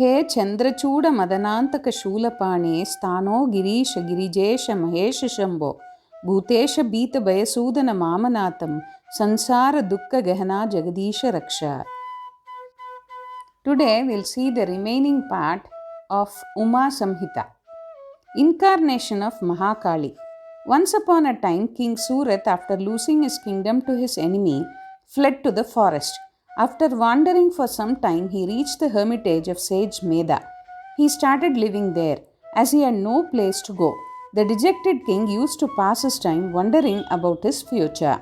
हे चंद्रचूड मदनांतक शूलपाणे स्थानो गिरीश गिरिजेश महेश शंभो भूतेश बीत भयसूदन मामनाथम संसार दुःख गहना जगदीश रक्षा. Today we'll see the remaining part of Uma Samhita. Incarnation of Mahakali. Once upon a time, King Surat, after losing his kingdom to his enemy, fled to the forest. After wandering for some time, he reached the hermitage of sage Meda. He started living there, as he had no place to go. The dejected king used to pass his time wondering about his future.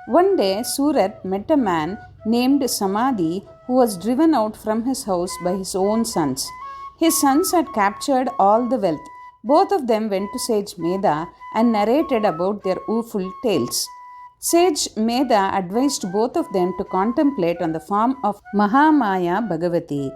One day, Surat met a man named Samadhi who was driven out from his house by his own sons. His sons had captured all the wealth. Both of them went to sage Meda and narrated about their woeful tales. Sage Meda advised both of them to contemplate on the form of Mahamaya Bhagavati.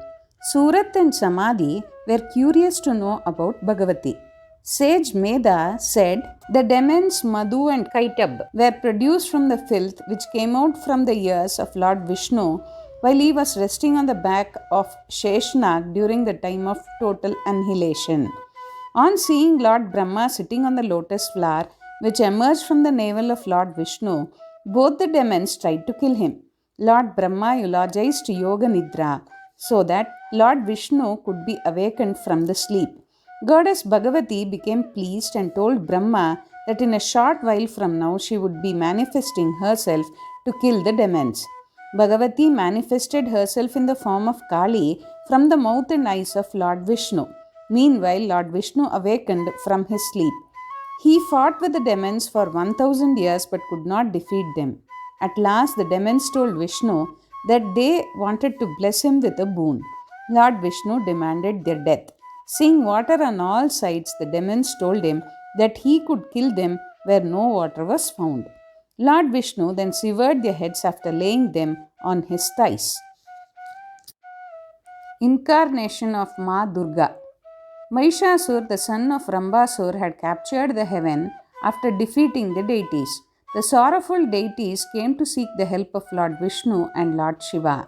Surat and Samadhi were curious to know about Bhagavati. Sage Meda said the demons Madhu and Kaitab were produced from the filth which came out from the ears of Lord Vishnu while he was resting on the back of Sheshnag during the time of total annihilation. On seeing Lord Brahma sitting on the lotus flower which emerged from the navel of Lord Vishnu, both the demons tried to kill him. Lord Brahma eulogized Yoga Nidra so that Lord Vishnu could be awakened from the sleep. Goddess Bhagavati became pleased and told Brahma that in a short while from now she would be manifesting herself to kill the demons. Bhagavati manifested herself in the form of Kali from the mouth and eyes of Lord Vishnu. Meanwhile, Lord Vishnu awakened from his sleep. He fought with the demons for 1000 years but could not defeat them. At last, the demons told Vishnu that they wanted to bless him with a boon. Lord Vishnu demanded their death. Seeing water on all sides, the demons told him that he could kill them where no water was found. Lord Vishnu then severed their heads after laying them on his thighs. Incarnation of Ma Durga. Mahishasur, the son of Rambasur, had captured the heaven after defeating the deities. The sorrowful deities came to seek the help of Lord Vishnu and Lord Shiva.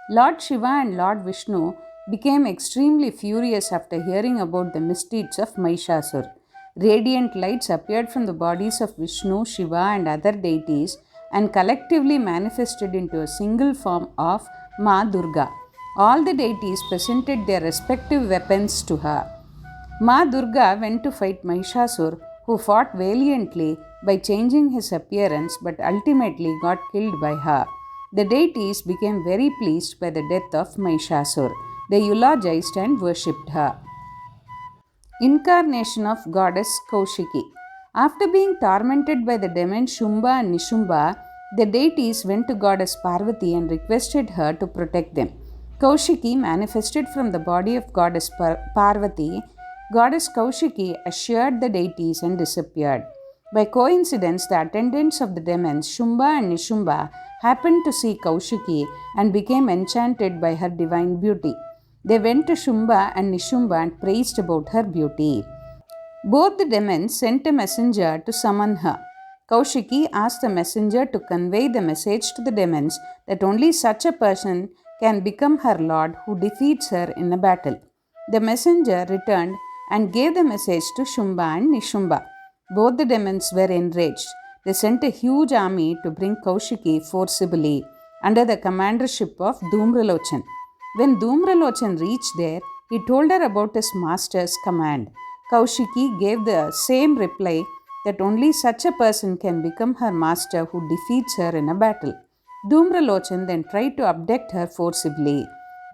Lord Shiva and Lord Vishnu became extremely furious after hearing about the misdeeds of Mahishasur. Radiant lights appeared from the bodies of Vishnu, Shiva, and other deities and collectively manifested into a single form of Ma Durga. All the deities presented their respective weapons to her. Ma Durga went to fight Mahishasur, who fought valiantly by changing his appearance but ultimately got killed by her. The deities became very pleased by the death of Mahishasur. They eulogized and worshipped her. Incarnation of Goddess Kaushiki. After being tormented by the demons Shumba and Nishumba, the deities went to Goddess Parvati and requested her to protect them. Kaushiki manifested from the body of Goddess Parvati. Goddess Kaushiki assured the deities and disappeared. By coincidence, the attendants of the demons Shumba and Nishumba happened to see Kaushiki and became enchanted by her divine beauty. They went to Shumba and Nishumba and praised about her beauty. Both the demons sent a messenger to summon her. Kaushiki asked the messenger to convey the message to the demons that only such a person can become her lord who defeats her in a battle. The messenger returned and gave the message to Shumba and Nishumba. Both the demons were enraged. They sent a huge army to bring Kaushiki forcibly under the commandership of Dhumralochan. When Dhumralochan reached there, he told her about his master's command. Kaushiki gave the same reply that only such a person can become her master who defeats her in a battle. Dhumralochan then tried to abduct her forcibly.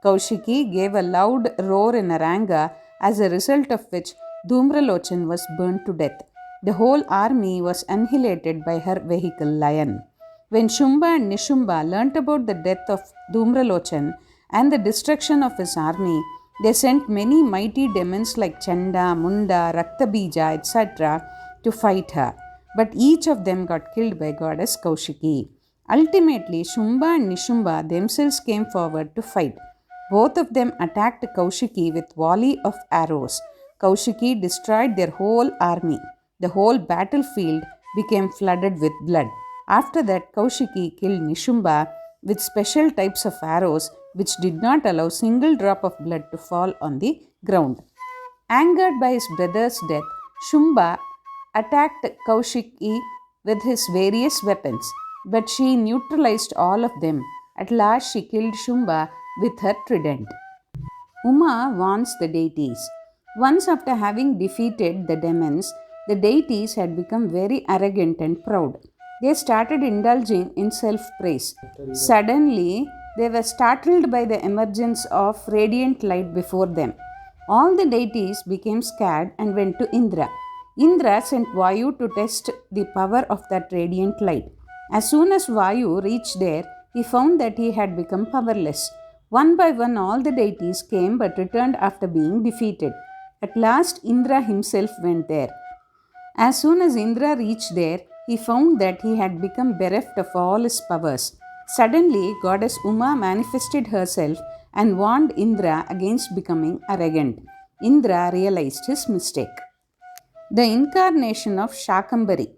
Kaushiki gave a loud roar in her anger, as a result of which Dhumralochan was burned to death. The whole army was annihilated by her vehicle lion. When Shumba and Nishumba learnt about the death of Dhumralochan and the destruction of his army, they sent many mighty demons like Chanda, Munda, Raktabija, etc. to fight her. But each of them got killed by Goddess Kaushiki. Ultimately, Shumba and Nishumba themselves came forward to fight. Both of them attacked Kaushiki with volley of arrows. Kaushiki destroyed their whole army. The whole battlefield became flooded with blood. After that, Kaushiki killed Nishumba with special types of arrows which did not allow single drop of blood to fall on the ground. Angered by his brother's death, Shumba attacked Kaushiki with his various weapons, but she neutralized all of them. At last, she killed Shumba with her trident. Uma warns the deities. Once, after having defeated the demons, the deities had become very arrogant and proud. They started indulging in self praise. Suddenly, they were startled by the emergence of radiant light before them. All the deities became scared and went to Indra. Indra sent Vayu to test the power of that radiant light. As soon as Vayu reached there, he found that he had become powerless. One by one, all the deities came but returned after being defeated. At last, Indra himself went there. As soon as Indra reached there, he found that he had become bereft of all his powers. Suddenly, Goddess Uma manifested herself and warned Indra against becoming arrogant. Indra realized his mistake. The Incarnation of Shakambari.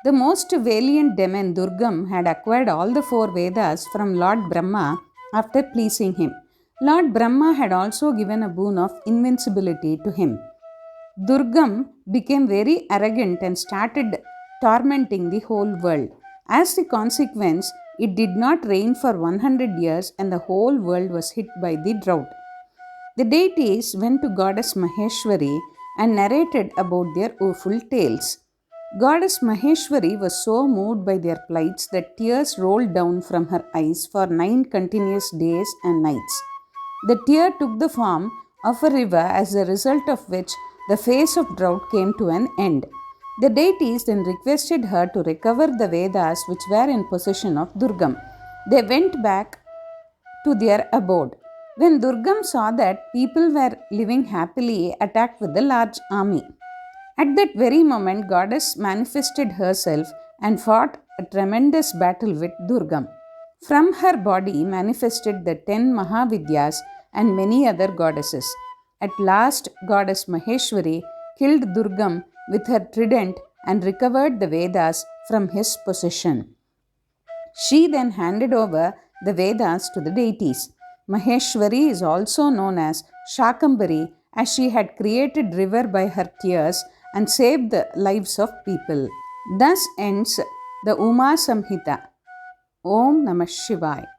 The most valiant demon Durgam had acquired all the four Vedas from Lord Brahma after pleasing him. Lord Brahma had also given a boon of invincibility to him. Durgam became very arrogant and started tormenting the whole world. As a consequence, it did not rain for 100 years and the whole world was hit by the drought. The deities went to Goddess Maheshwari and narrated about their woeful tales. Goddess Maheshwari was so moved by their plights that tears rolled down from her eyes for 9 continuous days and nights. The tear took the form of a river, as a result of which the phase of drought came to an end. The deities then requested her to recover the Vedas which were in possession of Durgam. They went back to their abode. When Durgam saw that people were living happily, attacked with a large army. At that very moment, Goddess manifested herself and fought a tremendous battle with Durgam. From her body manifested the 10 Mahavidyas and many other goddesses. At last, Goddess Maheshwari killed Durgam with her trident and recovered the Vedas from his possession. She then handed over the Vedas to the deities. Maheshwari is also known as Shakambari, as she had created river by her tears and saved the lives of people. Thus ends the Uma Samhita. Om Namah Shivaya.